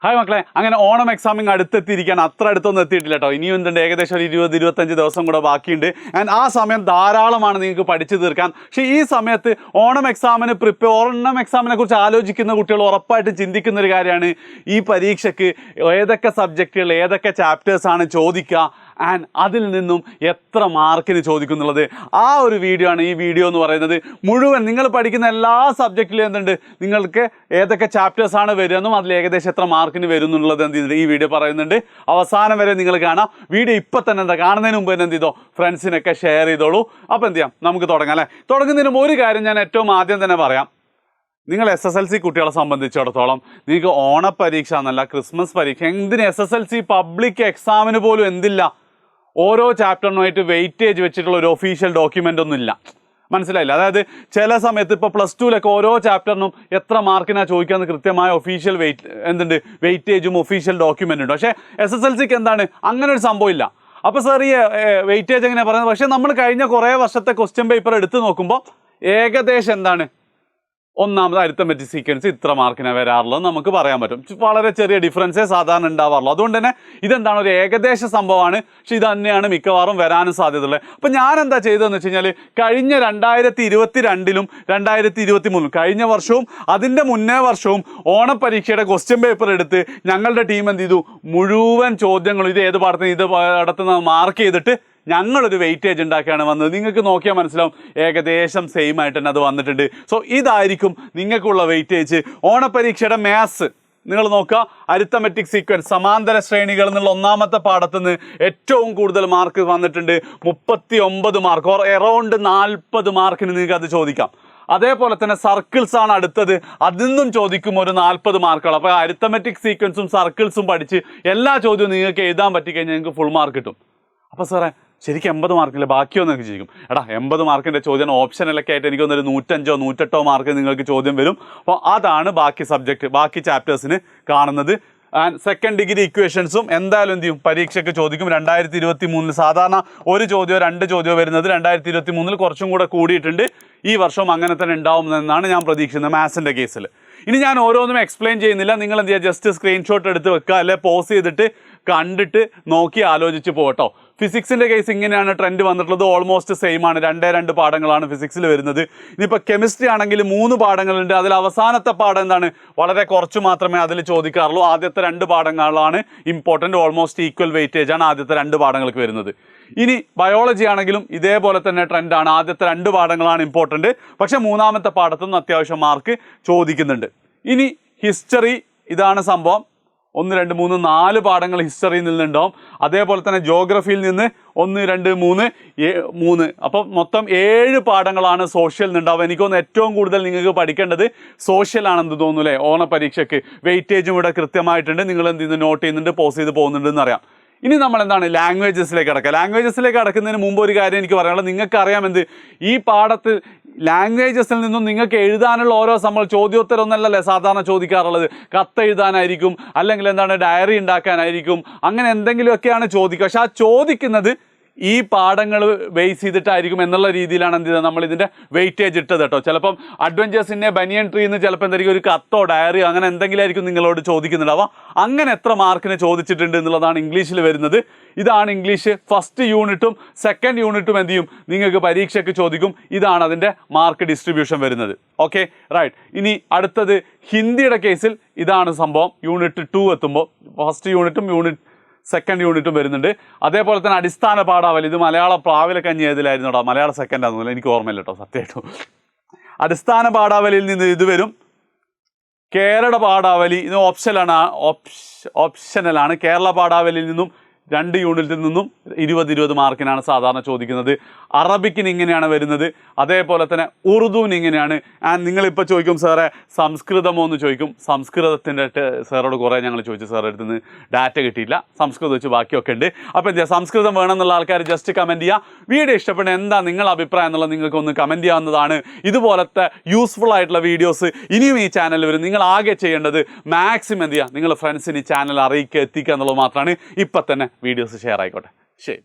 Hi മക്കളെ, അങ്ങനെ Onam examining അടുത്തെത്തിയിരിക്കാൻ അത്ര അടുത്തൊന്നും എത്തിയിട്ടില്ല കേട്ടോ. ഇനിയും എന്തുണ്ട്, ഏകദേശം ഒരു 20-25 ദിവസം കൂടെ ബാക്കിയുണ്ട്. ആൻഡ് ആ സമയം ധാരാളമാണ് നിങ്ങൾക്ക് പഠിച്ചു തീർക്കാൻ. പക്ഷേ ഈ സമയത്ത് ഓണം എക്സാമിനെ കുറിച്ച് ആലോചിക്കുന്ന കുട്ടികൾ ഉറപ്പായിട്ടും ചിന്തിക്കുന്ന ഒരു കാര്യമാണ് ഈ പരീക്ഷയ്ക്ക് ഏതൊക്കെ സബ്ജക്റ്റുകൾ, ഏതൊക്കെ ചാപ്റ്റേഴ്സാണ് ചോദിക്കുക, ആൻഡ് അതിൽ നിന്നും എത്ര മാർക്കിന് ചോദിക്കും എന്നുള്ളത്. ആ ഒരു വീഡിയോ ആണ് ഈ വീഡിയോ എന്ന് പറയുന്നത്. മുഴുവൻ നിങ്ങൾ പഠിക്കുന്ന എല്ലാ സബ്ജക്റ്റിലും എന്തുണ്ട്, നിങ്ങൾക്ക് ഏതൊക്കെ ചാപ്റ്റേഴ്സാണ് വരുമെന്നും അതിൽ ഏകദേശം എത്ര മാർക്കിന് വരും എന്നുള്ളത് എന്ത് ചെയ്തിട്ട് ഈ വീഡിയോ പറയുന്നുണ്ട്. അവസാനം വരെ നിങ്ങൾ കാണാം. വീഡിയോ ഇപ്പം തന്നെ എന്താ കാണുന്നതിന് മുമ്പ് തന്നെ എന്ത് ചെയ്തോ, ഫ്രണ്ട്സിനൊക്കെ ഷെയർ ചെയ്തോളൂ. അപ്പോൾ എന്ത് ചെയ്യാം, നമുക്ക് തുടങ്ങാം അല്ലേ. തുടങ്ങുന്നതിന് മുമ്പ് ഒരു കാര്യം ഞാൻ ഏറ്റവും ആദ്യം തന്നെ പറയാം. നിങ്ങൾ SSLC കുട്ടികളെ സംബന്ധിച്ചിടത്തോളം നിങ്ങൾക്ക് ഓണപ്പരീക്ഷ എന്നല്ല, ക്രിസ്മസ് പരീക്ഷ, എന്തിന് SSLC പബ്ലിക് എക്സാമിന് പോലും എന്തില്ല, ഓരോ ചാപ്റ്ററിനുമായിട്ട് വെയിറ്റേജ് വെച്ചിട്ടുള്ള ഒരു ഒഫീഷ്യൽ ഡോക്യുമെൻ്റ് ഒന്നും ഇല്ല. മനസ്സിലായില്ല? അതായത് ചില സമയത്ത് ഇപ്പോൾ +2 ഓരോ ചാപ്റ്ററിനും എത്ര മാർക്കിനാണ് ചോദിക്കാമെന്ന് കൃത്യമായ ഒഫീഷ്യൽ വെയിറ്റേജും ഒഫീഷ്യൽ ഡോക്യുമെൻ്റ് ഉണ്ട്. പക്ഷേ SSLCക്ക് എന്താണ്, അങ്ങനെ ഒരു സംഭവം ഇല്ല. അപ്പോൾ സാർ ഈ വെയിറ്റേജ് എങ്ങനെയാണ് പറയുന്നത്? പക്ഷേ നമ്മൾ കഴിഞ്ഞ കുറേ വർഷത്തെ ക്വസ്റ്റ്യൻ പേപ്പർ എടുത്ത് നോക്കുമ്പോൾ ഏകദേശം എന്താണ്, ഒന്നാമത് അരിത്തമെറ്റിക് സീക്വൻസ് ഇത്ര മാർക്കിനെ വരാറുള്ളത് നമുക്ക് പറയാൻ പറ്റും. വളരെ ചെറിയ ഡിഫറൻസേ സാധാരണ ഉണ്ടാവാറുള്ളൂ. അതുകൊണ്ട് തന്നെ ഇതെന്താണ്, ഒരു ഏകദേശ സംഭവമാണ്. പക്ഷെ ഇത് തന്നെയാണ് മിക്കവാറും വരാനും സാധ്യതയുള്ളത്. അപ്പം ഞാൻ എന്താ ചെയ്തതെന്ന് വെച്ച് കഴിഞ്ഞാൽ, കഴിഞ്ഞ 2022-ലും 2023-ലും കഴിഞ്ഞ വർഷവും അതിൻ്റെ മുന്നേ വർഷവും ഓണപ്പരീക്ഷയുടെ ക്വസ്റ്റ്യൻ പേപ്പർ എടുത്ത് ഞങ്ങളുടെ ടീം എന്ത് ചെയ്തു, മുഴുവൻ ചോദ്യങ്ങളും ഇത് ഏത് പാടത്തുനിന്ന് മാർക്ക് ചെയ്തിട്ട് ഞങ്ങളൊരു വെയിറ്റേജ് ഉണ്ടാക്കിയാണ് വന്നത്. നിങ്ങൾക്ക് നോക്കിയാൽ മനസ്സിലാവും ഏകദേശം സെയിം ആയിട്ട് തന്നെ അത് വന്നിട്ടുണ്ട്. സോ ഇതായിരിക്കും നിങ്ങൾക്കുള്ള വെയിറ്റേജ്. ഓണപ്പരീക്ഷയുടെ മാത്സ് നിങ്ങൾ നോക്കുക, അരിത്തമെറ്റിക് സീക്വൻസ് സമാന്തര ശ്രേണികൾ എന്നുള്ള ഒന്നാമത്തെ പാഠത്തുനിന്ന് ഏറ്റവും കൂടുതൽ മാർക്ക് വന്നിട്ടുണ്ട്, 39 മാർക്ക്, ഓർ എറൗണ്ട് 40 മാർക്കിന് നിങ്ങൾക്ക് അത് ചോദിക്കാം. അതേപോലെ തന്നെ സർക്കിൾസ് ആണ് അടുത്തത്, അതിൽ നിന്നും ചോദിക്കും ഒരു 40 മാർക്കുകൾ. അപ്പോൾ അരിത്തമെറ്റിക് സീക്വൻസും സർക്കിൾസും പഠിച്ച് എല്ലാ ചോദ്യവും നിങ്ങൾക്ക് എഴുതാൻ പറ്റിക്കഴിഞ്ഞാൽ നിങ്ങൾക്ക് ഫുൾ മാർക്ക് കിട്ടും. അപ്പോൾ സാറേ ശരിക്കും 80 മാർക്കില്ല, ബാക്കിയൊന്നും നിങ്ങൾക്ക് ചോദിക്കും. 80 മാർക്കിൻ്റെ ചോദ്യം ഓപ്ഷനിലൊക്കെ ആയിട്ട് എനിക്കൊന്നൊരു 105 108 മാർക്ക് നിങ്ങൾക്ക് ചോദ്യം വരും. അപ്പോൾ അതാണ് ബാക്കി ചാപ്റ്റേഴ്സിന് കാണുന്നത്. ആൻഡ് സെക്കൻഡ് ഡിഗ്രി ഇക്വേഷൻസും എന്തായാലും എന്ത് ചെയ്യും, പരീക്ഷയ്ക്ക് ചോദിക്കും. 2023 സാധാരണ ഒരു ചോദ്യമോ 2 ചോദ്യമോ വരുന്നത് 2023 കുറച്ചും കൂടെ കൂടിയിട്ടുണ്ട്. ഈ വർഷവും അങ്ങനെ തന്നെ ഉണ്ടാവുമെന്നാണ് ഞാൻ പ്രതീക്ഷിക്കുന്നത് മാത്സിൻ്റെ കേസിൽ. ഇനി ഞാൻ ഓരോന്നും എക്സ്പ്ലെയിൻ ചെയ്യുന്നില്ല. നിങ്ങൾ എന്ത് ചെയ്യുക, ജസ്റ്റ് സ്ക്രീൻഷോട്ട് എടുത്ത് വെക്കുക, അല്ലെ പോസ് ചെയ്തിട്ട് കണ്ടിട്ട് നോക്കി ആലോചിച്ച് പോകട്ടോ. ഫിസിക്സിൻ്റെ കേസ് ഇങ്ങനെയാണ് ട്രെൻഡ് വന്നിട്ടുള്ളത്. ഓൾമോസ്റ്റ് സെയിം ആണ്, 2 പാഠങ്ങളാണ് ഫിസിക്സിൽ വരുന്നത്. ഇനിയിപ്പോൾ കെമിസ്ട്രി ആണെങ്കിൽ 3 പാഠങ്ങളുണ്ട്. അതിൽ അവസാനത്തെ പാഠം എന്താണ്, വളരെ കുറച്ച് മാത്രമേ അതിൽ ചോദിക്കാറുള്ളൂ. ആദ്യത്തെ 2 പാഠങ്ങളാണ് ഇമ്പോർട്ടൻറ്റ്, ഓൾമോസ്റ്റ് ഈക്വൽ വെയിറ്റേജ് ആണ് ആദ്യത്തെ 2 പാഠങ്ങൾക്ക് വരുന്നത്. ഇനി ബയോളജി ആണെങ്കിലും ഇതേപോലെ തന്നെ ട്രെൻഡാണ്, ആദ്യത്തെ 2 പാഠങ്ങളാണ് ഇമ്പോർട്ടൻറ്റ്, പക്ഷേ മൂന്നാമത്തെ പാഠത്തുനിന്ന് അത്യാവശ്യം മാർക്ക് ചോദിക്കുന്നുണ്ട്. ഇനി ഹിസ്റ്ററി, ഇതാണ് സംഭവം. 1 2 3 4 പാഠങ്ങൾ ഹിസ്റ്ററിയിൽ നിന്നുണ്ടാവും. അതേപോലെ തന്നെ ജോഗ്രഫിയിൽ നിന്ന് 1 2 3 അപ്പോൾ മൊത്തം 7 പാഠങ്ങളാണ് സോഷ്യൽ നിന്നുണ്ടാവും. എനിക്കൊന്ന് ഏറ്റവും കൂടുതൽ നിങ്ങൾക്ക് പഠിക്കേണ്ടത് സോഷ്യൽ ആണെന്ന് തോന്നുന്നു അല്ലേ. ഓണപരീക്ഷയ്ക്ക് വെയിറ്റേജും ഇവിടെ കൃത്യമായിട്ടുണ്ട്. നിങ്ങൾ എന്ത് ചെയ്യുന്നു, നോട്ട് ചെയ്യുന്നുണ്ട്, പോസ് ചെയ്ത് പോകുന്നുണ്ടെന്ന് അറിയാം. ഇനി നമ്മൾ എന്താണ് ലാംഗ്വേജസിലേക്ക് കടക്കുക. ലാംഗ്വേജസിലേക്ക് കടക്കുന്നതിന് മുമ്പ് ഒരു കാര്യം എനിക്ക് പറയാനുള്ളത്, നിങ്ങൾക്കറിയാം എന്ത്, ഈ പാഠത്തിൽ ലാംഗ്വേജസിൽ നിന്നും നിങ്ങൾക്ക് എഴുതാനുള്ള ഓരോ ചോദ്യോത്തരം ഒന്നല്ലല്ലേ സാധാരണ ചോദിക്കാറുള്ളത്. കത്ത് എഴുതാനായിരിക്കും, അല്ലെങ്കിൽ എന്താണ് ഡയറി ഉണ്ടാക്കാനായിരിക്കും, അങ്ങനെ എന്തെങ്കിലുമൊക്കെയാണ് ചോദിക്കുക. പക്ഷെ ആ ചോദിക്കുന്നത് ഈ പാഠങ്ങൾ ബേസ് ചെയ്തിട്ടായിരിക്കും എന്നുള്ള രീതിയിലാണ് എന്ത് ചെയ്തത്, നമ്മളിതിൻ്റെ വെയിറ്റേജ് ഇട്ടത് കേട്ടോ. ചിലപ്പം അഡ്വഞ്ചേഴ്സിൻ്റെ ബനിയൻ ട്രീന്ന് ചിലപ്പോൾ എന്തായിരിക്കും ഒരു കത്തോ ഡയറിയോ അങ്ങനെ എന്തെങ്കിലും ആയിരിക്കും നിങ്ങളോട് ചോദിക്കുന്നുണ്ടാവുക. അങ്ങനെ എത്ര മാർക്കിന് ചോദിച്ചിട്ടുണ്ട് എന്നുള്ളതാണ് ഇംഗ്ലീഷിൽ വരുന്നത്. ഇതാണ് ഇംഗ്ലീഷ്. ഫസ്റ്റ് യൂണിറ്റും സെക്കൻഡ് യൂണിറ്റും എന്ത് ചെയ്യും, നിങ്ങൾക്ക് പരീക്ഷയ്ക്ക് ചോദിക്കും. ഇതാണ് അതിൻ്റെ മാർക്ക് ഡിസ്ട്രിബ്യൂഷൻ വരുന്നത്. Okay, right. ഇനി അടുത്തത് ഹിന്ദിയുടെ കേസിൽ ഇതാണ് സംഭവം. യൂണിറ്റ് 2 എത്തുമ്പോൾ ഫസ്റ്റ് യൂണിറ്റും സെക്കൻഡ് യൂണിറ്റും വരുന്നുണ്ട്. അതേപോലെ തന്നെ അടിസ്ഥാന പാഠാവലി, ഇത് മലയാളം പ്രാവിലക്കഞ്ഞി ഏതിലായിരുന്നു കേട്ടോ, മലയാളം സെക്കൻഡാണെന്നില്ല, എനിക്ക് ഓർമ്മയില്ല കേട്ടോ സത്യമായിട്ടും. അടിസ്ഥാന പാഠാവലിയിൽ നിന്ന് ഇത് വരും. കേരള പാഠാവലി ഇത് ഓപ്ഷനലാണ്. കേരള പാഠാവലിയിൽ നിന്നും 2 യൂണിറ്റിൽ നിന്നും 20 മാർക്കിനാണ് സാധാരണ ചോദിക്കുന്നത്. അറബിക്കിന് ഇങ്ങനെയാണ് വരുന്നത്. അതേപോലെ തന്നെ ഉറുദുവിന് ഇങ്ങനെയാണ്. ആൻഡ് നിങ്ങളിപ്പോൾ ചോദിക്കും സാറേ സംസ്കൃതമോ എന്ന് ചോദിക്കും. സംസ്കൃതത്തിൻ്റെ സാറോട് കുറേ ഞങ്ങൾ ചോദിച്ചു, സാറിൻ്റെ അടുത്ത് നിന്ന് ഡാറ്റ കിട്ടിയില്ല. സംസ്കൃതം വെച്ച് ബാക്കിയൊക്കെ ഉണ്ട്. അപ്പോൾ എന്താ, സംസ്കൃതം വേണമെന്നുള്ള ആൾക്കാർ ജസ്റ്റ് കമൻറ്റ് ചെയ്യുക. വീഡിയോ ഇഷ്ടപ്പെട്ട എന്താ നിങ്ങളുടെ അഭിപ്രായം എന്നുള്ളത് നിങ്ങൾക്കൊന്ന് കമൻറ്റ് ചെയ്യാവുന്നതാണ്. ഇതുപോലത്തെ യൂസ്ഫുൾ ആയിട്ടുള്ള വീഡിയോസ് ഇനിയും ഈ ചാനലിൽ വരും. നിങ്ങൾ ആകെ ചെയ്യേണ്ടത് മാക്സിമം എന്ത് ചെയ്യുക, നിങ്ങളുടെ ഫ്രണ്ട്സിന് ഈ ചാനൽ എത്തിക്കുക എന്നുള്ളത് മാത്രമാണ്. ഇപ്പം തന്നെ വീഡിയോസ് ഷെയർ ആയിക്കോട്ടെ. ശരി.